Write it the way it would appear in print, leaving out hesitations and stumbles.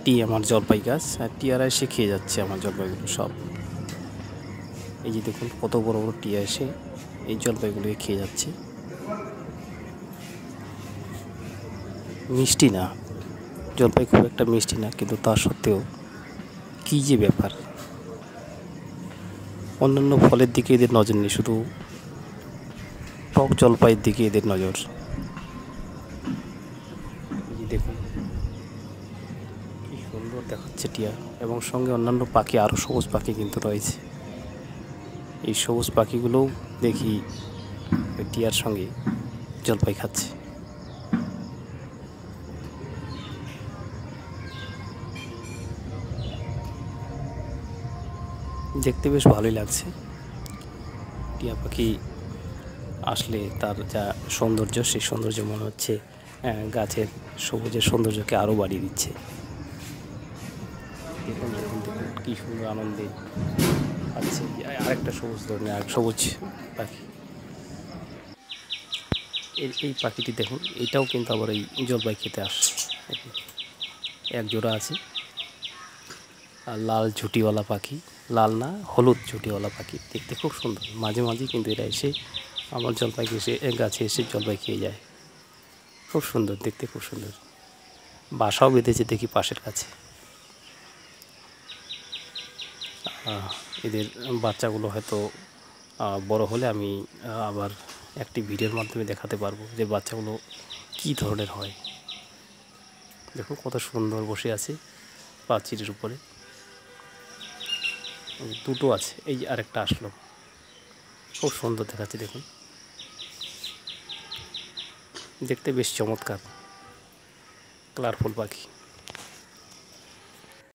এটি আমার জলপাই গাছ, আর টিয়ারা এসে খেয়ে যাচ্ছে আমার জলপাইগুলো সব। এই যে দেখুন কত বড় বড় টিয়া এসে এই জলপাইগুলোকে খেয়ে যাচ্ছে। মিষ্টি না, জলপাই খুব একটা মিষ্টি না, কিন্তু তা সত্ত্বেও কী যে ব্যাপার, অন্যান্য ফলের দিকে এদের নজর নেই, শুধু টক জলপাইয়ের দিকে এদের নজর। এই যে দেখুন কি সুন্দর দেখাচ্ছে টিয়া, এবং সঙ্গে অন্যান্য পাখি, আরও সবুজ পাখি কিন্তু রয়েছে। এই সবুজ পাখিগুলোও দেখি ওই টিয়ার সঙ্গে জলপাই খাচ্ছে। দেখতে বেশ ভালোই লাগছে। টিয়া পাখি আসলে তার যা সৌন্দর্য, সেই সৌন্দর্য মনে হচ্ছে গাছের সবুজের সৌন্দর্যকে আরও বাড়িয়ে দিচ্ছে। দেখুন দেখুন দেখুন কী সুন্দর আনন্দে খাচ্ছে। আরেকটা সবুজ ধরনের আর সবুজ পাখি, এই পাখিটি দেখুন, এটাও কিন্তু আবার এই জলপাই খেতে আসছে। এক জোড়া আছে। আর লাল ঝুঁটিওয়ালা পাখি, লাল না হলুদ ঝুঁটিওয়ালা পাখি, দেখতে খুব সুন্দর। মাঝে মাঝে কিন্তু এরা এসে আমার জলপাইকে এসে গাছে এসে জলপাই খেয়ে যায়। খুব সুন্দর দেখতে, খুব সুন্দর। বাসাও বেঁধেছে দেখি পাশের কাছে। এদের বাচ্চাগুলো হয়তো বড় হলে আমি আবার একটি ভিডিওর মাধ্যমে দেখাতে পারবো যে বাচ্চাগুলো কী ধরনের হয়। দেখো কত সুন্দর বসে আছে পাঁচিলের উপরে। দুটো আছে, এই যে আরেকটা আসলো, খুব সুন্দর দেখাচ্ছে। দেখুন দেখতে বেশ চমৎকার, কালারফুল পাখি।